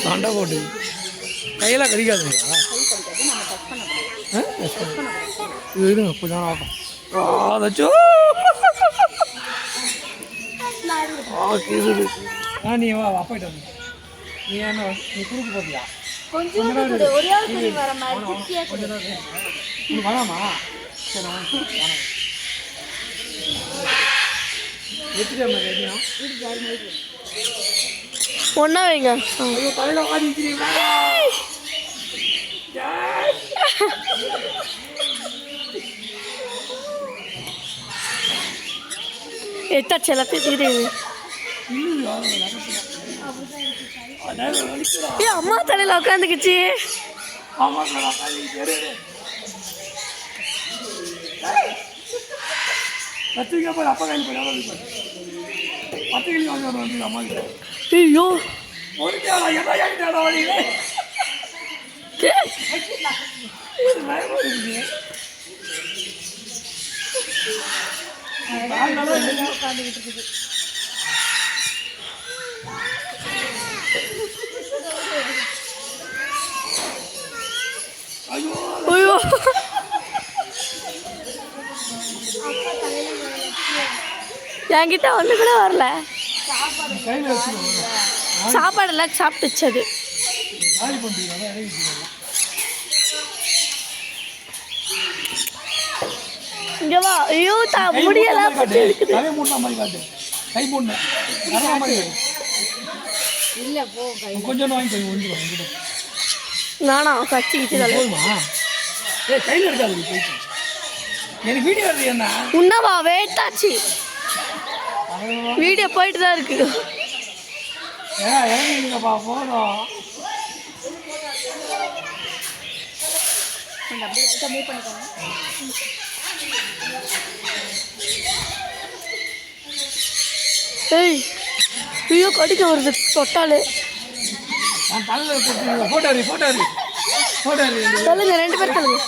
சண்டை போட்டு கையெல்லாம் கடிக்காதுங்களா? இது இருங்க கொஞ்சம் ஆகும். அதாச்சோ நீ வா போயிட்டு வந்து நீ என்ன நீ குறுக்கு போட்டியா? கொஞ்சம் வேணாமா? சரி ஒன்றா வைங்க. எத்தாச்சு எல்லாத்தையும் தீருங்க. அம்மா தலையில் உட்காந்துக்குச்சு. ஐயோ ஐயோ என்கிட்ட ஒன்று கூட வரல. சாப்பாடெல்லாம் சாப்பிட்டுச்சு அது. இங்க வா. ஐயோ முடியெல்லாம் கொஞ்சம் நானா கச்சிக்கிச்சு கையில் எடுக்காது. எனக்கு வீடியோ வருது. என்ன உன்னவா வேட்டாச்சு வீடியோ போயிட்டு தான் இருக்கு. இறங்கிங்கப்பா போதும். ஏய் ஐயோ கடிக்க வருது தொட்டாலே. சொல்லுங்க 2 பேர் சொல்லுங்க.